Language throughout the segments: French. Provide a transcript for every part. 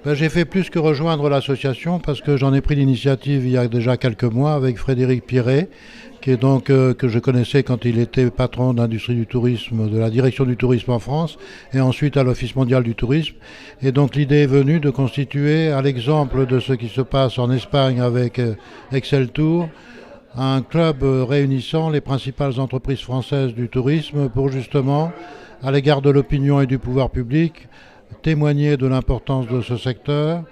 Ben, j'ai fait plus que rejoindre l'association parce que j'en ai pris l'initiative il y a déjà quelques mois avec Frédéric Pierret, qui est donc que je connaissais quand il était patron d'industrie du tourisme, de la direction du tourisme en France, et ensuite à l'Office mondial du tourisme. Et donc l'idée est venue de constituer, à l'exemple de ce qui se passe en Espagne avec Excel Tour, un club réunissant les principales entreprises françaises du tourisme pour justement, à l'égard de l'opinion et du pouvoir public, témoigner de l'importance de ce secteur,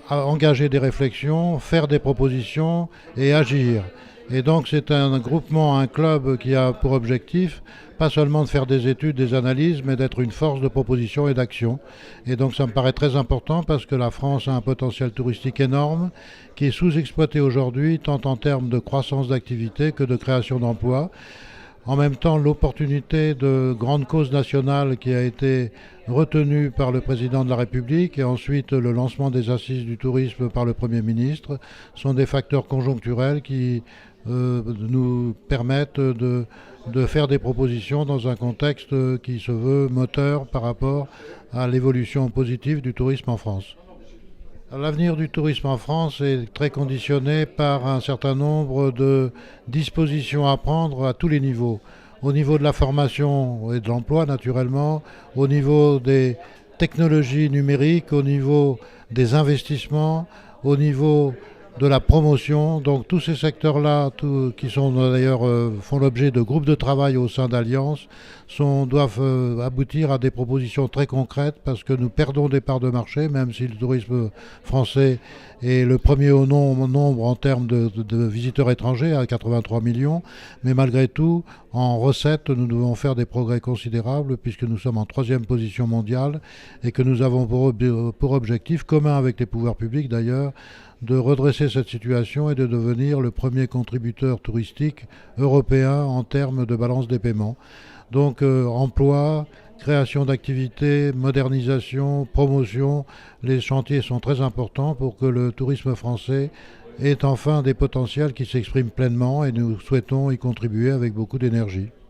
engager des réflexions, faire des propositions et agir. Et donc c'est un groupement, un club qui a pour objectif pas seulement de faire des études, des analyses, mais d'être une force de proposition et d'action. Et donc ça me paraît très important parce que la France a un potentiel touristique énorme qui est sous-exploité aujourd'hui, tant en termes de croissance d'activité que de création d'emplois. En même temps, l'opportunité de grande cause nationale qui a été retenue par le président de la République et ensuite le lancement des assises du tourisme par le Premier ministre sont des facteurs conjoncturels qui nous permettent de faire des propositions dans un contexte qui se veut moteur par rapport à l'évolution positive du tourisme en France. L'avenir du tourisme en France est très conditionné par un certain nombre de dispositions à prendre à tous les niveaux. Au niveau de la formation et de l'emploi, naturellement, au niveau des technologies numériques, au niveau des investissements, au niveau de la promotion. Donc tous ces secteurs-là, qui sont d'ailleurs font l'objet de groupes de travail au sein d'Alliance, doivent aboutir à des propositions très concrètes parce que nous perdons des parts de marché, même si le tourisme français est le premier au nombre en termes de visiteurs étrangers à 83 millions. Mais malgré tout, en recettes, nous devons faire des progrès considérables puisque nous sommes en troisième position mondiale et que nous avons pour objectif, commun avec les pouvoirs publics d'ailleurs, de redresser cette situation et de devenir le premier contributeur touristique européen en termes de balance des paiements. Donc emploi, création d'activités, modernisation, promotion, les chantiers sont très importants pour que le tourisme français ait enfin des potentiels qui s'expriment pleinement et nous souhaitons y contribuer avec beaucoup d'énergie.